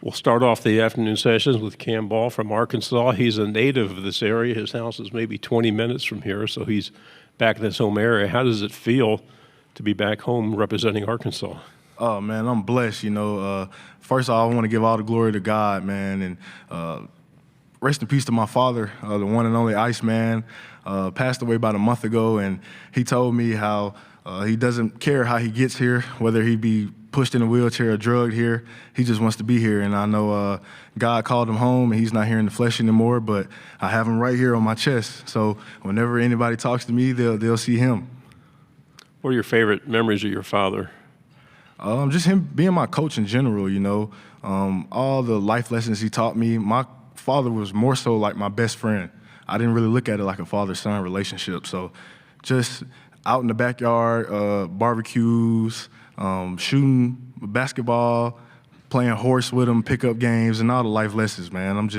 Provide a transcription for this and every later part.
We'll start off the afternoon sessions with Cam Ball from Arkansas. He's a native of this area. His house is maybe 20 minutes from here, so he's back in his home area. How does it feel to be back home representing Arkansas? Oh, man, I'm blessed, First of all, I want to give all the glory to God, man, and rest in peace to my father, the one and only Iceman. Passed away about a month ago, and he told me how he doesn't care how he gets here, whether he be pushed in a wheelchair or drugged here. He just wants to be here, and I know God called him home, and he's not here in the flesh anymore, but I have him right here on my chest. So whenever anybody talks to me, they'll see him. What are your favorite memories of your father? Just him being my coach in general, all the life lessons he taught me. My father was more so like my best friend. I didn't really look at it like a father-son relationship. So just out in the backyard, barbecues, shooting basketball, playing horse with him, pickup games, and all the life lessons, man.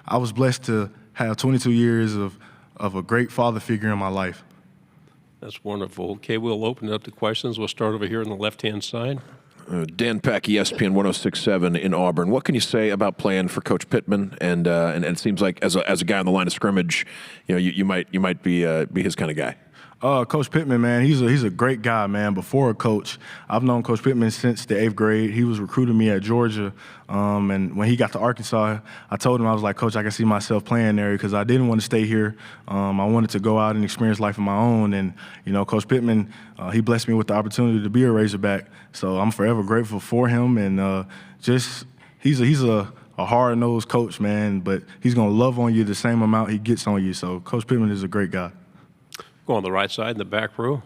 I was blessed to have 22 years of a great father figure in my life. That's wonderful. Okay, we'll open it up to questions. We'll start over here on the left-hand side. Dan Peck, ESPN 106.7 in Auburn. What can you say about playing for Coach Pittman? And it seems like as a guy on the line of scrimmage, you might be his kind of guy. Coach Pittman, man, he's a great guy, man. Before a coach, I've known Coach Pittman since the 8th grade. He was recruiting me at Georgia, and when he got to Arkansas, I told him, I was like, Coach, I can see myself playing there because I didn't want to stay here. I wanted to go out and experience life on my own, and Coach Pittman, he blessed me with the opportunity to be a Razorback. So I'm forever grateful for him, and he's a hard-nosed coach, man, but he's gonna love on you the same amount he gets on you. So Coach Pittman is a great guy. Go on the right side in the back row.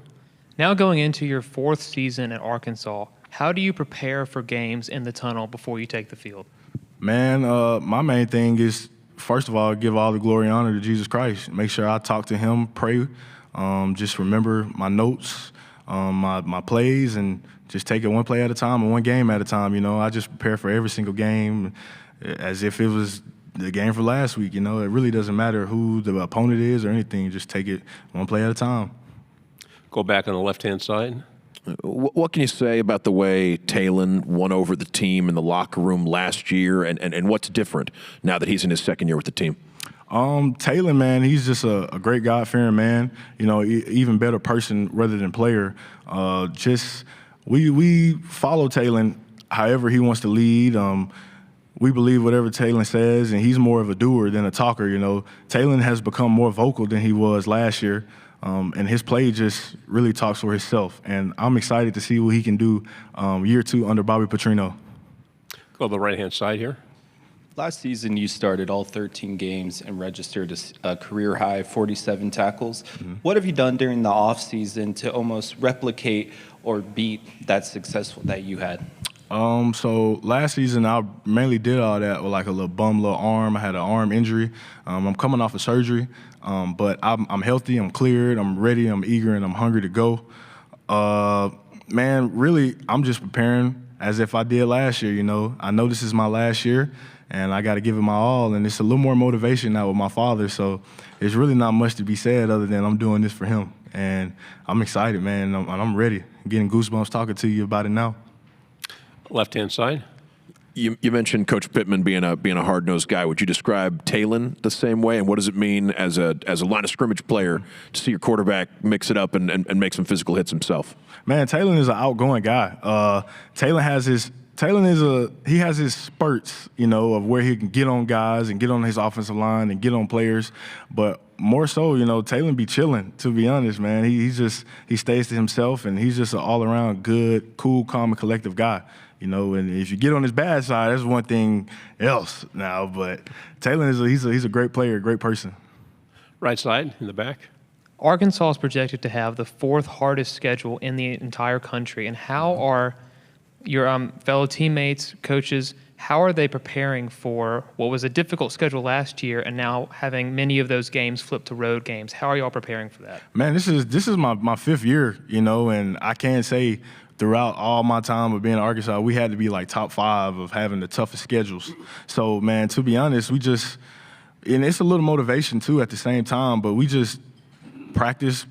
Now going into your 4th season at Arkansas, how do you prepare for games in the tunnel before you take the field? Man, my main thing is, first of all, give all the glory and honor to Jesus Christ. Make sure I talk to him, pray, just remember my notes, my plays, and just take it one play at a time and one game at a time. I just prepare for every single game as if it was the game for last week. It really doesn't matter who the opponent is or anything. Just take it one play at a time. Go back on the left-hand side. What can you say about the way Talon won over the team in the locker room last year, and what's different now that he's in his 2nd year with the team? Talon, man, he's just a great God-fearing man, even better person rather than player. We follow Talon however he wants to lead. We believe whatever Talon says, and he's more of a doer than a talker, Talon has become more vocal than he was last year, and his play just really talks for himself. And I'm excited to see what he can do year 2 under Bobby Petrino. Go to the right-hand side here. Last season, you started all 13 games and registered a career-high 47 tackles. Mm-hmm. What have you done during the offseason to almost replicate or beat that success that you had? So last season, I mainly did all that with like a little arm. I had an arm injury. I'm coming off of surgery, but I'm healthy, I'm cleared, I'm ready, I'm eager, and I'm hungry to go. Man, really, I'm just preparing as if I did last year, I know this is my last year, and I got to give it my all, and it's a little more motivation now with my father, so it's really not much to be said other than I'm doing this for him. And I'm excited, man, and I'm ready. I'm getting goosebumps talking to you about it now. Left-hand side. You mentioned Coach Pittman being a hard-nosed guy. Would you describe Talon the same way? And what does it mean as a line of scrimmage player to see your quarterback mix it up and make some physical hits himself? Man, Talon is an outgoing guy. Talon has his spurts, of where he can get on guys and get on his offensive line and get on players. But more so, Talon be chilling, to be honest, man. He stays to himself, and he's just an all-around good, cool, calm, and collective guy. And if you get on his bad side, that's one thing else now. But Talon he's a great player, great person. Right side in the back. Arkansas is projected to have the 4th hardest schedule in the entire country. And how are your fellow teammates, coaches, how are they preparing for what was a difficult schedule last year and now having many of those games flipped to road games? How are y'all preparing for that? Man, this is my 5th year, and I can't say throughout all my time of being in Arkansas, we had to be like top 5 of having the toughest schedules. So, man, to be honest, and it's a little motivation too at the same time, but we just practice,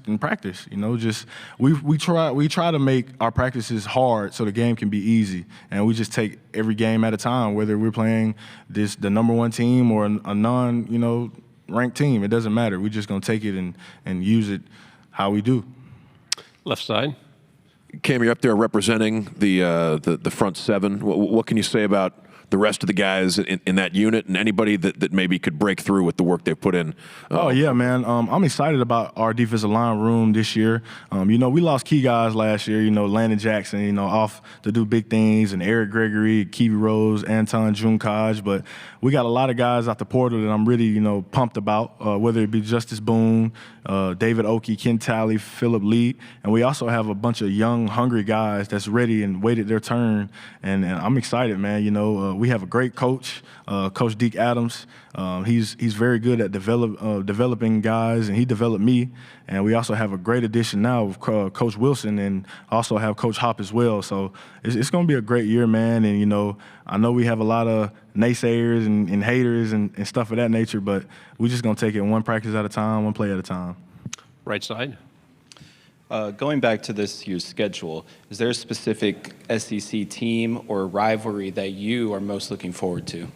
and practice. You know, just we try to make our practices hard so the game can be easy, and we just take every game at a time. Whether we're playing the number one team or a non ranked team, it doesn't matter. We're just gonna take it and use it how we do. Left side. Cam, you're up there representing the front seven. What can you say about the rest of the guys in that unit and anybody that maybe could break through with the work they've put in? Oh, yeah, man. I'm excited about our defensive line room this year. We lost key guys last year, Landon Jackson, off to do big things, and Eric Gregory, Kiwi Rose, Anton Junkaj. But we got a lot of guys out the portal that I'm really, pumped about, whether it be Justice Boone, David Oki, Ken Talley, Philip Lee. And we also have a bunch of young, hungry guys that's ready and waited their turn. And I'm excited, man. We have a great coach, Coach Deke Adams. He's very good at developing guys, and he developed me. And we also have a great addition now with Coach Wilson, and also have Coach Hop as well. So it's going to be a great year, man. And, I know we have a lot of naysayers and haters and stuff of that nature, but we're just going to take it one practice at a time, one play at a time. Right side. Going back to this year's schedule, is there a specific SEC team or rivalry that you are most looking forward to?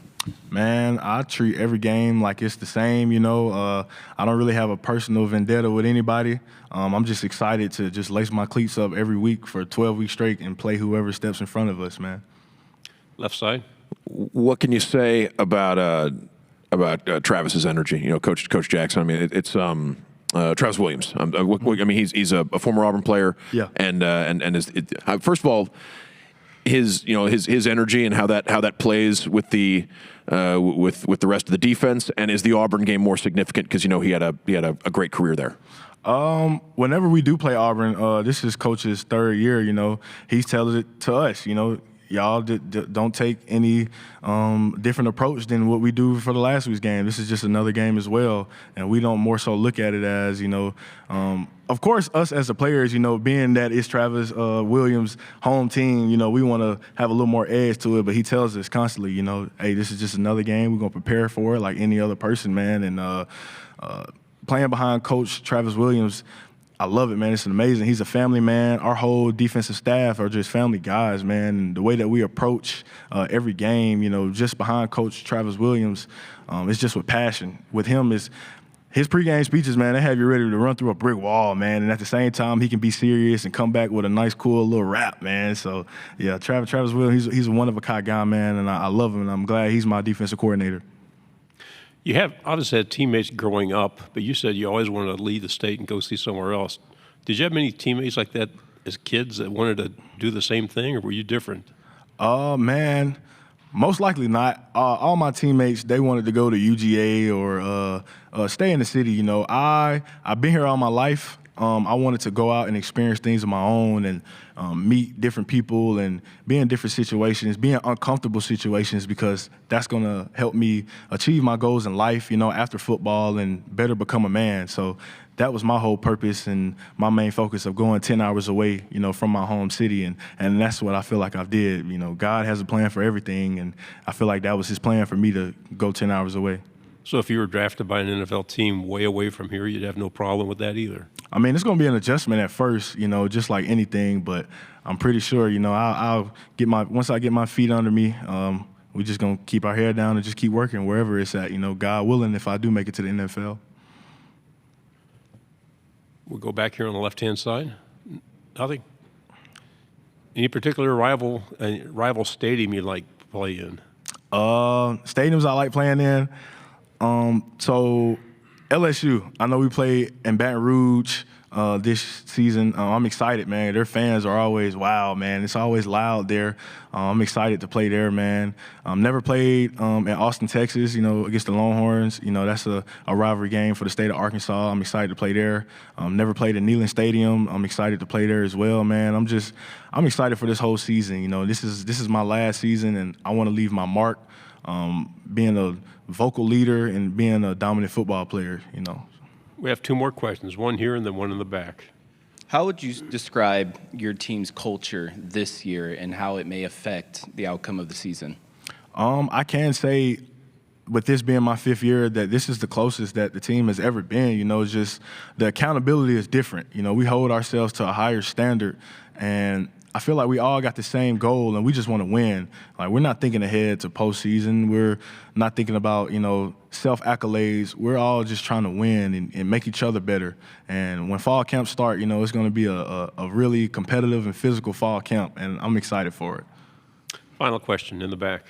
Man, I treat every game like it's the same, I don't really have a personal vendetta with anybody. I'm just excited to just lace my cleats up every week for 12 weeks straight and play whoever steps in front of us, man. Left side. What can you say about Travis's energy? Coach Jackson. I mean, it's Travis Williams. I mean, he's a former Auburn player. Yeah. And first of all, his energy and how that plays with the rest of the defense, and is the Auburn game more significant because he had a great career there? Whenever we do play Auburn, this is Coach's third year. He tells it to us. Y'all don't take any different approach than what we do for the last week's game. This is just another game as well, and we don't more so look at it as, of course, us as the players, being that it's Travis Williams' home team, we want to have a little more edge to it, but he tells us constantly, hey, this is just another game. We're going to prepare for it like any other person, man, and playing behind Coach Travis Williams, I love it, man. It's amazing. He's a family man. Our whole defensive staff are just family guys, man. And the way that we approach every game, just behind Coach Travis Williams, it's just with passion. With him, is his pregame speeches, man, they have you ready to run through a brick wall, man. And at the same time, he can be serious and come back with a nice, cool little rap, man. So, yeah, Travis Williams, he's a one-of-a-kind guy, man, and I love him, and I'm glad he's my defensive coordinator. You have obviously had teammates growing up, but you said you always wanted to leave the state and go see somewhere else. Did you have many teammates like that as kids that wanted to do the same thing, or were you different? Man, most likely not. All my teammates, they wanted to go to UGA or stay in the city. I've been here all my life. I wanted to go out and experience things of my own and meet different people and be in different situations, be in uncomfortable situations, because that's going to help me achieve my goals in life, after football, and better become a man. So that was my whole purpose and my main focus of going 10 hours away, from my home city. And that's what I feel like I did. God has a plan for everything, and I feel like that was his plan for me to go 10 hours away. So if you were drafted by an NFL team way away from here, you'd have no problem with that either? I mean, it's going to be an adjustment at first, just like anything, but I'm pretty sure, I'll get once I get my feet under me, we're just going to keep our head down and just keep working wherever it's at, God willing, if I do make it to the NFL. We'll go back here on the left-hand side. Nothing? Any particular rival stadium you'd like to play in? Stadiums I like playing in. So LSU, I know we play in Baton Rouge this season. I'm excited, man. Their fans are always wild, man. It's always loud there. I'm excited to play there, man. Never played in Austin, Texas, against the Longhorns. That's a rivalry game for the state of Arkansas. I'm excited to play there. Never played in Neyland Stadium. I'm excited to play there as well, man. I'm excited for this whole season. This is my last season, and I want to leave my mark. Being a vocal leader and being a dominant football player, We have two more questions, one here and then one in the back. How would you describe your team's culture this year and how it may affect the outcome of the season? I can say with this being my 5th year, that this is the closest that the team has ever been. You know, it's just the accountability is different. You know, we hold ourselves to a higher standard, and I feel like we all got the same goal, and we just want to win. Like, we're not thinking ahead to postseason. We're not thinking about, you know, self-accolades. We're all just trying to win and make each other better. And when fall camp start, you know, it's going to be a really competitive and physical fall camp, and I'm excited for it. Final question in the back.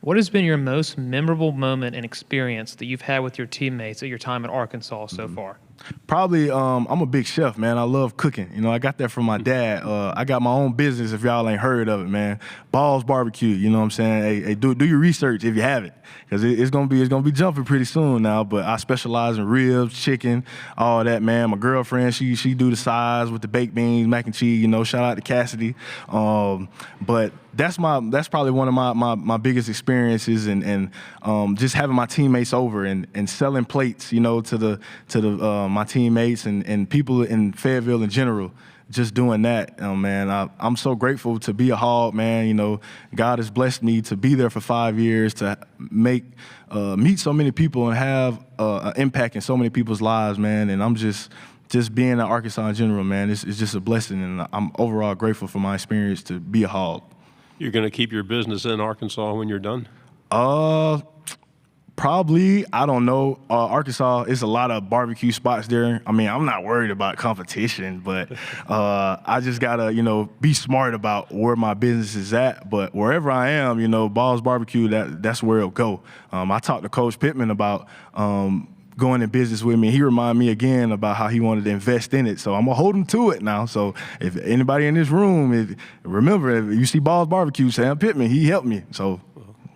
What has been your most memorable moment and experience that you've had with your teammates at your time at Arkansas so far? Probably, I'm a big chef, man. I love cooking. You know, I got that from my dad. I got my own business, if y'all ain't heard of it, man. Balls Barbecue, you know what I'm saying? Hey, do your research if you haven't, because it's gonna be jumping pretty soon now. But I specialize in ribs, chicken, all that, man. My girlfriend, she do the sides with the baked beans, mac and cheese. You know, shout out to Cassidy. But that's probably one of my biggest experiences, and just having my teammates over and selling plates, you know, to my teammates and people in Fayetteville in general. Just doing that, man. I'm so grateful to be a Hog, man. You know, God has blessed me to be there for 5 years, to meet so many people and have an impact in so many people's lives, man. And I'm just being at Arkansas in general, man. It's just a blessing, and I'm overall grateful for my experience to be a Hog. You're going to keep your business in Arkansas when you're done? Probably, I don't know. Arkansas, it's a lot of barbecue spots there. I mean, I'm not worried about competition, but I just gotta, you know, be smart about where my business is at. But wherever I am, you know, Balls Barbecue, that's where it'll go. I talked to Coach Pittman about going in business with me. He reminded me again about how he wanted to invest in it. So I'm gonna hold him to it now. So if anybody in this room, remember, if you see Balls Barbecue, Sam Pittman, he helped me. So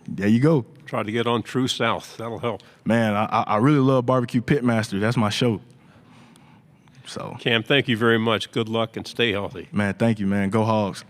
there you go. Try to get on True South. That'll help. Man, I really love Barbecue Pitmaster. That's my show. So, Cam, thank you very much. Good luck and stay healthy. man, thank you, man. Go Hogs.